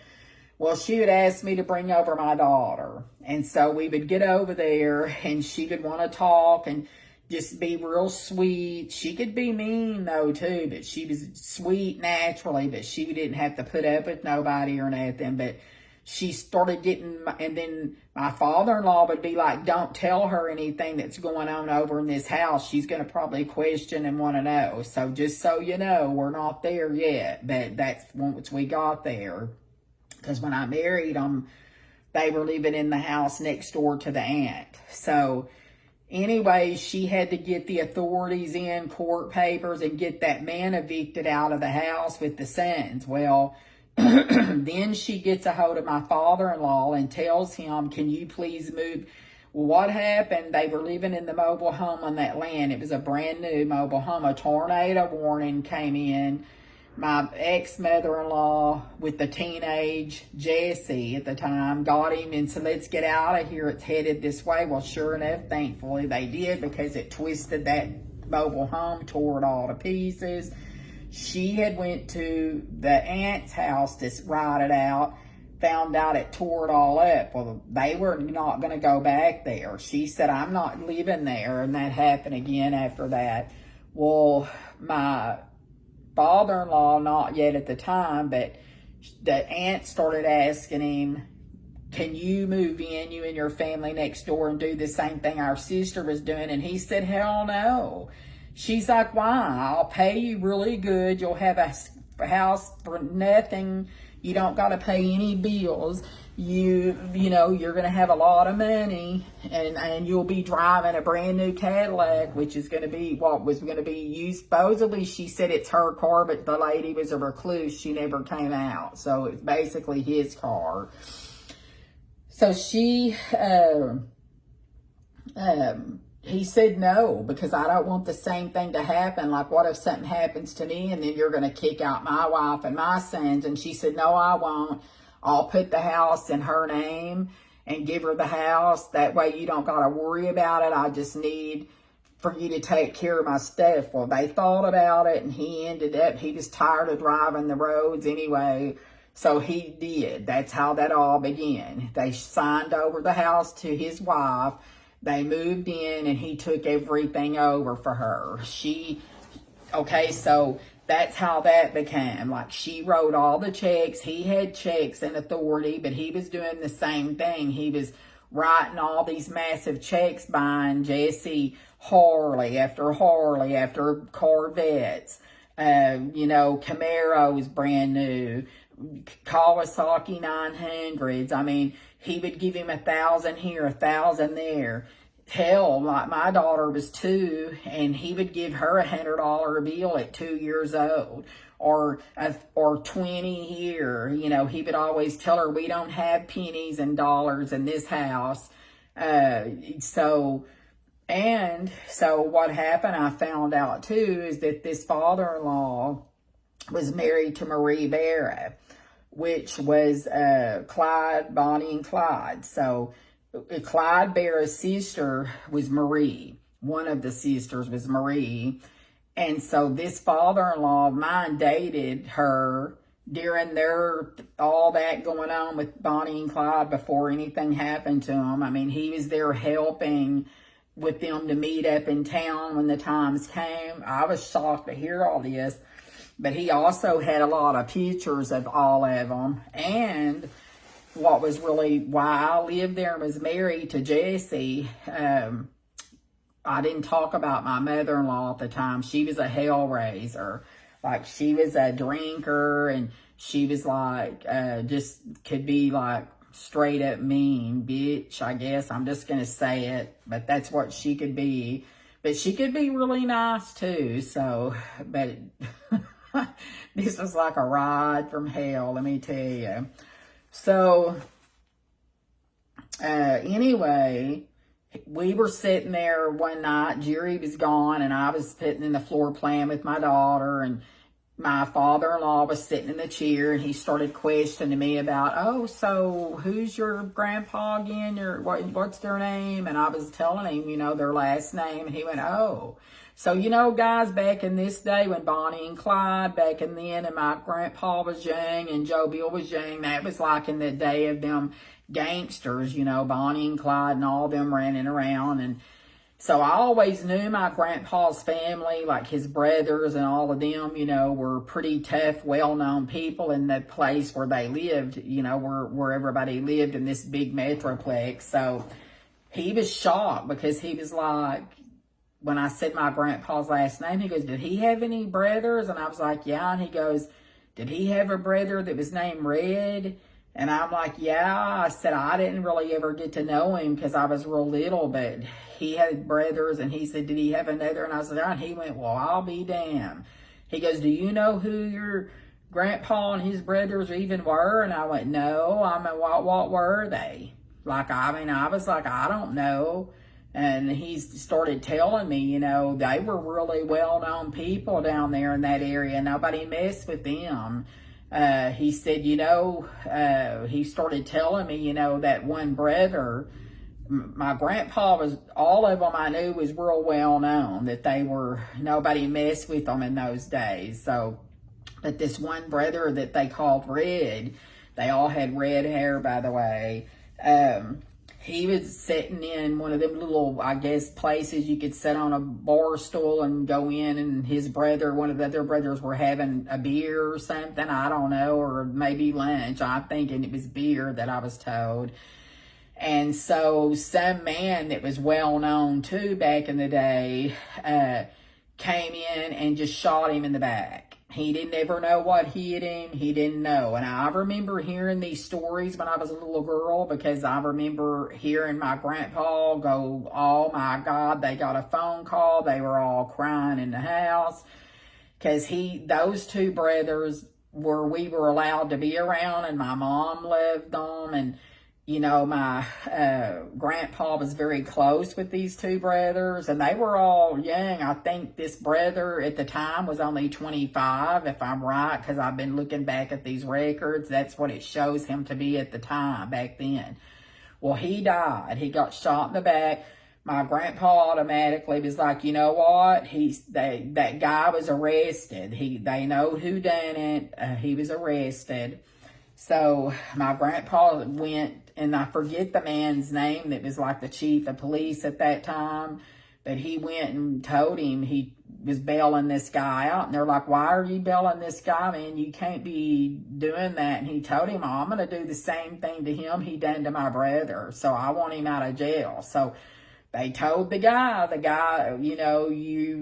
Well, she would ask me to bring over my daughter. And so we would get over there and she would want to talk and just be real sweet. She could be mean though too, but she was sweet naturally, but she didn't have to put up with nobody or nothing. But she started getting, and then my father-in-law would be like, don't tell her anything that's going on over in this house. She's going to probably question and want to know. So just so you know, we're not there yet, but that's once we got there. Because when I married them, they were living in the house next door to the aunt. So anyway, she had to get the authorities in, court papers, and get that man evicted out of the house with the sons. Well, Then she gets a hold of my father-in-law and tells him, can you please move? Well, what happened? They were living in the mobile home on that land. It was a brand new mobile home. A tornado warning came in. My ex-mother-in-law with the teenage Jesse at the time got him and said, let's get out of here. It's headed this way. Well, sure enough, thankfully they did, because it twisted that mobile home, tore it all to pieces. She had went to the aunt's house to ride it out, found out it tore it all up. Well, they were not going to go back there. She said, I'm not living there. And that happened again after that. Well, my father-in-law, not yet at the time, but the aunt started asking him, can you move in, you and your family next door, and do the same thing our sister was doing? And he said, hell no. She's like, why? I'll pay you really good. You'll have a house for nothing. You don't got to pay any bills. You know, you're going to have a lot of money, and you'll be driving a brand new Cadillac, which is going to be what was going to be used. Supposedly, she said it's her car, but the lady was a recluse. She never came out. So it's basically his car. So he said no, because I don't want the same thing to happen. Like, what if something happens to me and then you're going to kick out my wife and my sons? And she said, no, I won't. I'll put the house in her name and give her the house. That way you don't got to worry about it. I just need for you to take care of my stuff. Well, they thought about it, and he was tired of driving the roads anyway. So he did. That's how that all began. They signed over the house to his wife. They moved in, and he took everything over for her. So that's how that became. Like, she wrote all the checks. He had checks and authority, but he was doing the same thing. He was writing all these massive checks, buying Jesse Harley after Corvettes, Camaros brand new, Kawasaki 900s. I mean, he would give him 1,000 here, 1,000 there. Hell, like, my daughter was 2, and he would give her $100 bill at 2 years old, or 20 here. You know, he would always tell her, we don't have pennies and dollars in this house. So what happened, I found out too, is that this father-in-law was married to Marie Barra, which was Clyde, Bonnie and Clyde. So Clyde Barra's sister was Marie. One of the sisters was Marie. And so this father-in-law of mine dated her during all that going on with Bonnie and Clyde before anything happened to them. I mean, he was there helping with them to meet up in town when the times came. I was shocked to hear all this. But he also had a lot of pictures of all of them. And what was really why I lived there and was married to Jesse, I didn't talk about my mother-in-law at the time. She was a hellraiser. Like, she was a drinker, and she was like, just could be like straight up mean bitch, I guess. I'm just going to say it, but that's what she could be. But she could be really nice too. So, but this was like a ride from hell, let me tell you. So, anyway, we were sitting there one night. Jerry was gone, and I was sitting in the floor playing with my daughter, and my father-in-law was sitting in the chair, and he started questioning me about, oh, so who's your grandpa again? What's their name? And I was telling him, their last name, and he went, oh. So, guys, back in this day when Bonnie and Clyde, back in then, and my grandpa was young and Joe Bill was young, that was like in the day of them gangsters, Bonnie and Clyde and all them running around. And so I always knew my grandpa's family, like his brothers and all of them, were pretty tough, well-known people in the place where they lived, where everybody lived in this big metroplex. So he was shocked, because he was like, when I said my grandpa's last name, he goes, did he have any brothers? And I was like, yeah. And he goes, did he have a brother that was named Red? And I'm like, yeah. I said, I didn't really ever get to know him because I was real little, but he had brothers. And he said, did he have another? And I said, oh. And he went, well, I'll be damned. He goes, do you know who your Grandpa and his brothers even were? And I went, no. I mean, what were they? Like, I mean, I was like, I don't know. And he started telling me, you know, they were really well-known people down there in that area. Nobody messed with them. He said, you know, he started telling me, you know, that one brother, my grandpa was, all of them I knew was real well-known, that they were, nobody messed with them in those days. So, but this one brother that they called Red, they all had red hair, by the way, he was sitting in one of them little, I guess, places you could sit on a bar stool and go in, and his brother, one of the other brothers, were having a beer or something, I don't know, or maybe lunch. I'm thinking it was beer that I was told. And so some man that was well known too back in the day came in and just shot him in the back. He didn't ever know what hit him. He didn't know. And I remember hearing these stories when I was a little girl, because I remember hearing my grandpa go, oh my God, they got a phone call. They were all crying in the house. Because those two brothers we were allowed to be around, and my mom loved them. And you know, my grandpa was very close with these two brothers, and they were all young. I think this brother at the time was only 25, if I'm right, because I've been looking back at these records. That's what it shows him to be at the time, back then. Well, he died. He got shot in the back. My grandpa automatically was like, you know what? That guy was arrested. They know who done it. He was arrested. So my grandpa went, and I forget the man's name that was like the chief of police at that time, but he went and told him he was bailing this guy out. And they're like, why are you bailing this guy, man? You can't be doing that. And he told him, oh, I'm going to do the same thing to him he done to my brother. So I want him out of jail. So they told the guy, you know,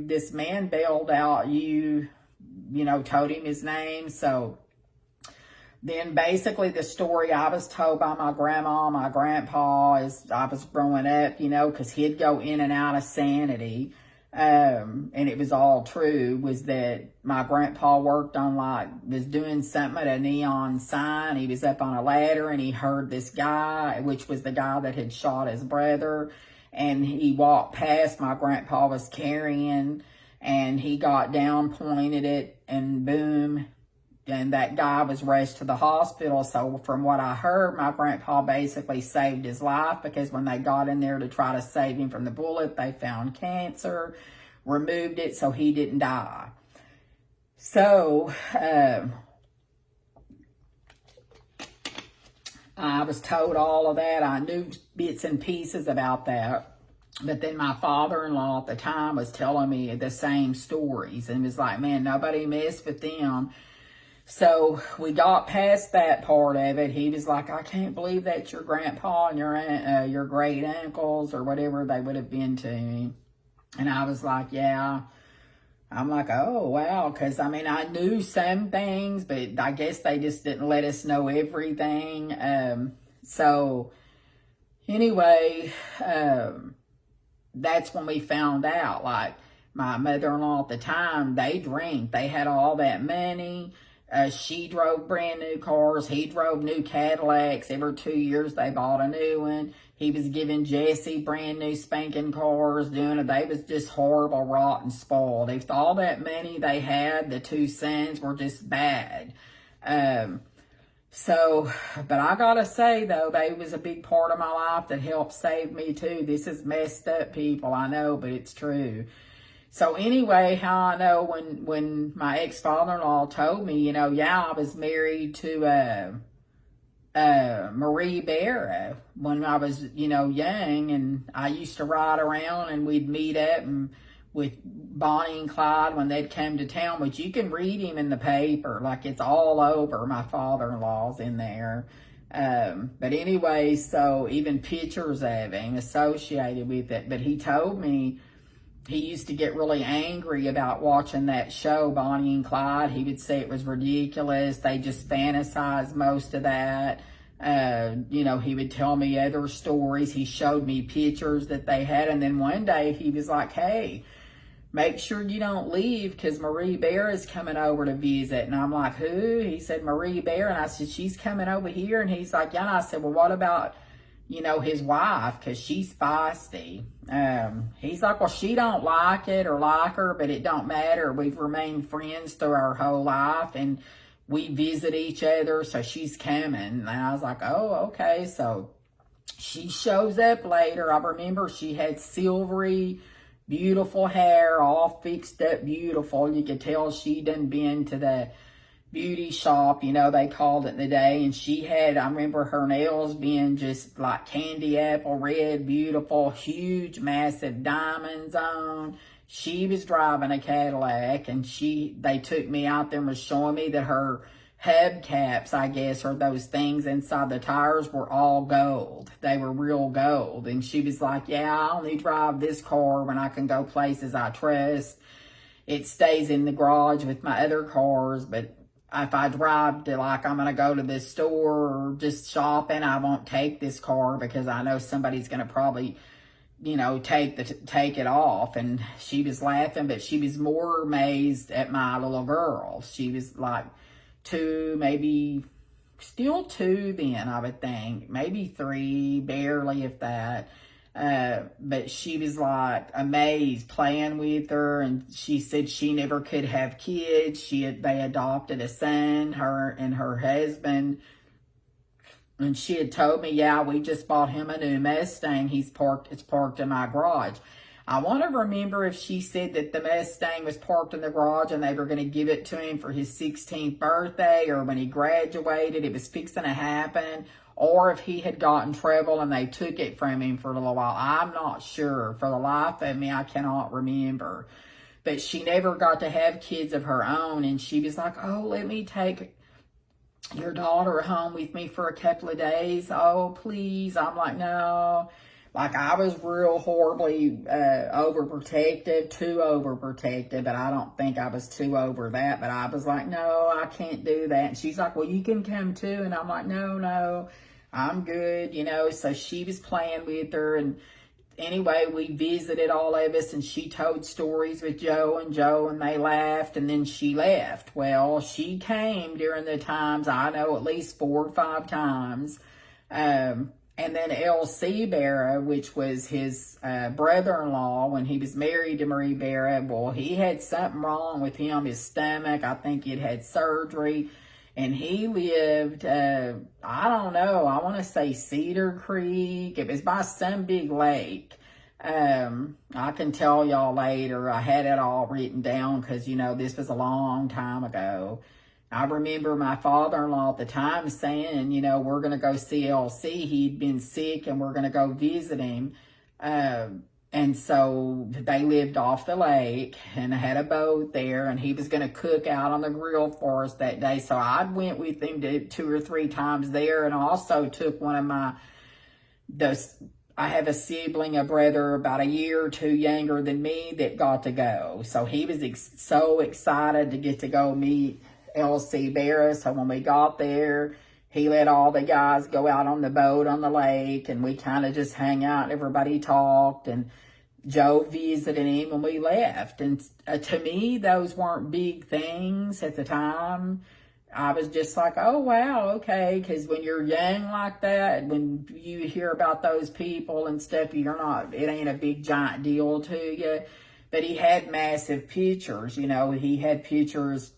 this man bailed out you know, told him his name. So then basically the story I was told by my grandma, my grandpa, as I was growing up, you know, because he'd go in and out of sanity, and it was all true, was that my grandpa worked on, was doing something at a neon sign. He was up on a ladder, and he heard this guy, which was the guy that had shot his brother, and he walked past my grandpa was carrying, and he got down, pointed it, and boom, and that guy was rushed to the hospital. So from what I heard, my grandpa basically saved his life, because when they got in there to try to save him from the bullet, they found cancer, removed it, so he didn't die. So I was told all of that. I knew bits and pieces about that. But then my father-in-law at the time was telling me the same stories, and was like, man, nobody messed with them. So we got past that part of it. He was like, I can't believe that's your grandpa and your great uncles or whatever they would have been to me. And I was like, yeah. I'm like, oh, wow. Because, I mean, I knew some things, but I guess they just didn't let us know everything. So anyway, that's when we found out. Like, my mother-in-law at the time, they drank. They had all that money. She drove brand new cars. He drove new Cadillacs. Every 2 years they bought a new one. He was giving Jesse brand new spanking cars, doing it. They was just horrible, rotten, spoiled. If all that money they had, the two sons were just bad. So, but I gotta say though, they was a big part of my life that helped save me too. This is messed up, people, I know, but it's true. So anyway, how I know when my ex-father-in-law told me, you know, yeah, I was married to Marie Barra when I was, you know, young, and I used to ride around, and we'd meet up and with Bonnie and Clyde when they'd come to town, which you can read him in the paper, like it's all over. My father-in-law's in there. But anyway, so even pictures of him associated with it. But he told me he used to get really angry about watching that show, Bonnie and Clyde. He would say it was ridiculous. They just fantasized most of that. You know, he would tell me other stories. He showed me pictures that they had. And then one day he was like, hey, make sure you don't leave because Marie Bear is coming over to visit. And I'm like, who? He said, Marie Bear. And I said, she's coming over here. And he's like, yeah. And I said, well, what about, his wife? Because she's feisty. He's like, well, she don't like it or like her, but it don't matter. We've remained friends through our whole life. And we visit each other. So she's coming. And I was like, oh, okay. So she shows up later. I remember she had silvery, beautiful hair, all fixed up beautiful. You could tell she done been to the beauty shop, they called it in the day. And she had, I remember her nails being just like candy apple red, beautiful, huge, massive diamonds on. She was driving a Cadillac, and they took me out there and was showing me that her hubcaps, I guess, or those things inside the tires were all gold. They were real gold. And she was like, yeah, I only drive this car when I can go places I trust. It stays in the garage with my other cars, but if I drive to, like, I'm going to go to this store or just shopping, I won't take this car because I know somebody's going to probably, take it off. And she was laughing, but she was more amazed at my little girl. She was like 2, maybe still 2 then, I would think, maybe 3, barely, if that. But she was like amazed, playing with her, and she said she never could have kids. They adopted a son, her and her husband, and she had told me, yeah, we just bought him a new Mustang. It's parked in my garage. I want to remember if she said that the Mustang was parked in the garage and they were going to give it to him for his 16th birthday, or when he graduated, it was fixing to happen, or if he had got in trouble and they took it from him for a little while. I'm not sure. For the life of me, I cannot remember. But she never got to have kids of her own, and she was like, oh, let me take your daughter home with me for a couple of days. Oh, please. I'm like, no. Like, I was real horribly overprotective, too overprotective, but I don't think I was too over that. But I was like, no, I can't do that. And she's like, well, you can come too. And I'm like, no, I'm good, So she was playing with her. And anyway, we visited, all of us, and she told stories with Joe, and they laughed, and then she left. Well, she came during the times, I know at least 4 or 5 times. And then L.C. Barra, which was his brother-in-law when he was married to Marie Barra, well, he had something wrong with him, his stomach. I think he'd had surgery. And he lived, I don't know, I want to say Cedar Creek. It was by some big lake. I can tell y'all later. I had it all written down because, this was a long time ago. I remember my father-in-law at the time saying, we're going to go see LC. He'd been sick and we're going to go visit him. And so they lived off the lake and had a boat there, and he was going to cook out on the grill for us that day. So I went with him to 2 or 3 times there, and also took one of I have a sibling, a brother about a year or 2 younger than me that got to go. So he was so excited to get to go meet L.C. Barra. So when we got there, he let all the guys go out on the boat on the lake, and we kind of just hang out and everybody talked, and Joe visited him when we left. And to me, those weren't big things at the time. I was just like, oh, wow, okay. Because when you're young like that, when you hear about those people and stuff, it ain't a big giant deal to you. But he had massive pictures, he had pictures,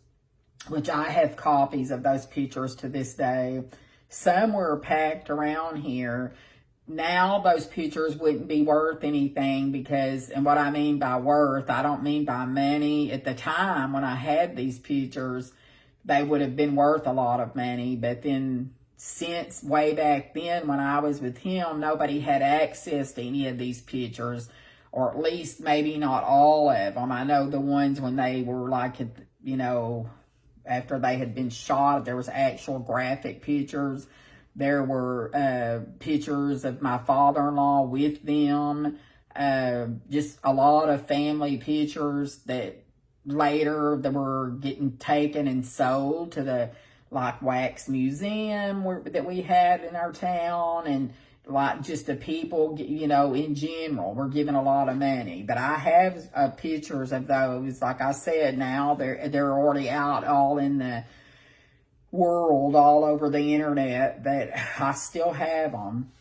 which I have copies of those pictures to this day. Some were packed around here. Now those pictures wouldn't be worth anything because, and what I mean by worth, I don't mean by money. At the time when I had these pictures, they would have been worth a lot of money. But then since way back then when I was with him, nobody had access to any of these pictures, or at least maybe not all of them. I know the ones when they were like, after they had been shot, there was actual graphic pictures. There were pictures of my father-in-law with them. Just a lot of family pictures that later they were getting taken and sold to the wax museum that we had in our town. And like just the people, you know, in general were giving a lot of money. But I have pictures of those. Like I said, now they're already out all in the world, all over the internet, but I still have them.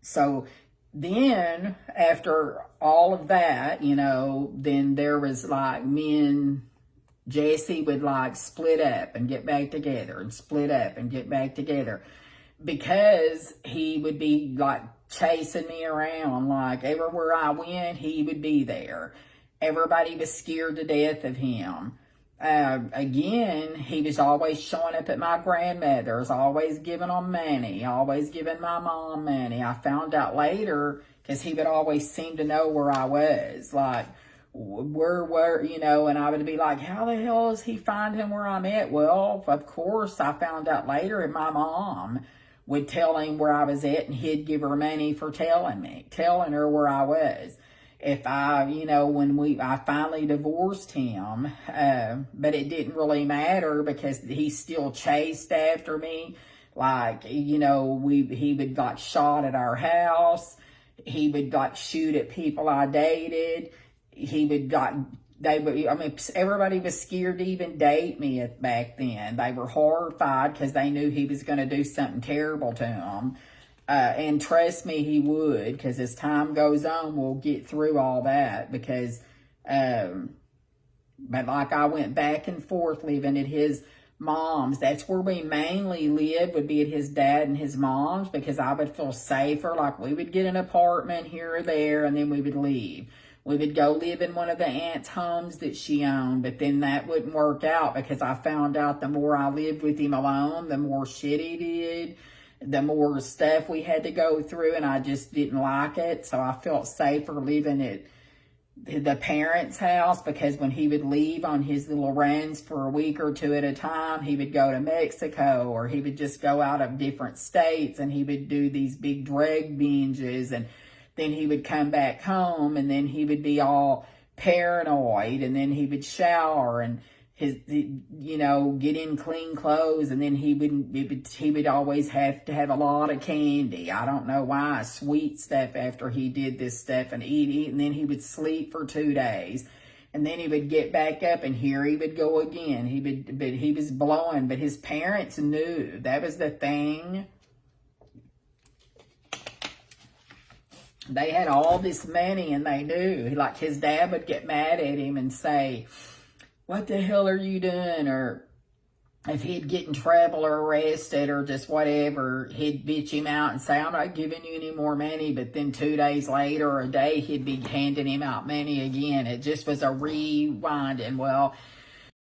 So then after all of that, you know, then there was like me and Jesse would like split up and get back together and split up and get back together, because he would be like chasing me around. Like everywhere I went, he would be there. Everybody was scared to death of him. Again, he was always showing up at my grandmother's, always giving them money, always giving my mom money. I found out later, because he would always seem to know where I was, like, where, you know, and I would be like, how the hell is he finding where I'm at? Well, of course, I found out later, and my mom would tell him where I was at, and he'd give her money for telling her where I was. If I, you know, when I finally divorced him, but it didn't really matter because he still chased after me. Like, you know, he would like shot at our house. He would like shoot at people I dated. He would like, everybody was scared to even date me back then. They were horrified because they knew he was going to do something terrible to them. And trust me, he would, because as time goes on, we'll get through all that. Because, but like I went back and forth living at his mom's. That's where we mainly lived, would be at his dad and his mom's, because I would feel safer. Like we would get an apartment here or there, and then we would leave. We would go live in one of the aunt's homes that she owned, but then that wouldn't work out, because I found out the more I lived with him alone, the more shit he did, the more stuff we had to go through, and I just didn't like it. So I felt safer living at the parents' house, because when he would leave on his little runs for a week or two at a time, he would go to Mexico, or he would just go out of different states, and he would do these big drug binges, and then he would come back home, and then he would be all paranoid, and then he would shower and you know, get in clean clothes, and then he would always have to have a lot of candy. I don't know why, sweet stuff after he did this stuff, and eat, and then he would sleep for 2 days, and then he would get back up, and here he would go again. But he was blowing, but his parents knew. That was the thing. They had all this money, and they knew. Like his dad would get mad at him and say, what the hell are you doing? Or if he'd get in trouble or arrested or just whatever, he'd bitch him out and say, I'm not giving you any more money. But then 2 days later or a day, he'd be handing him out money again. It just was a rewinding. Well,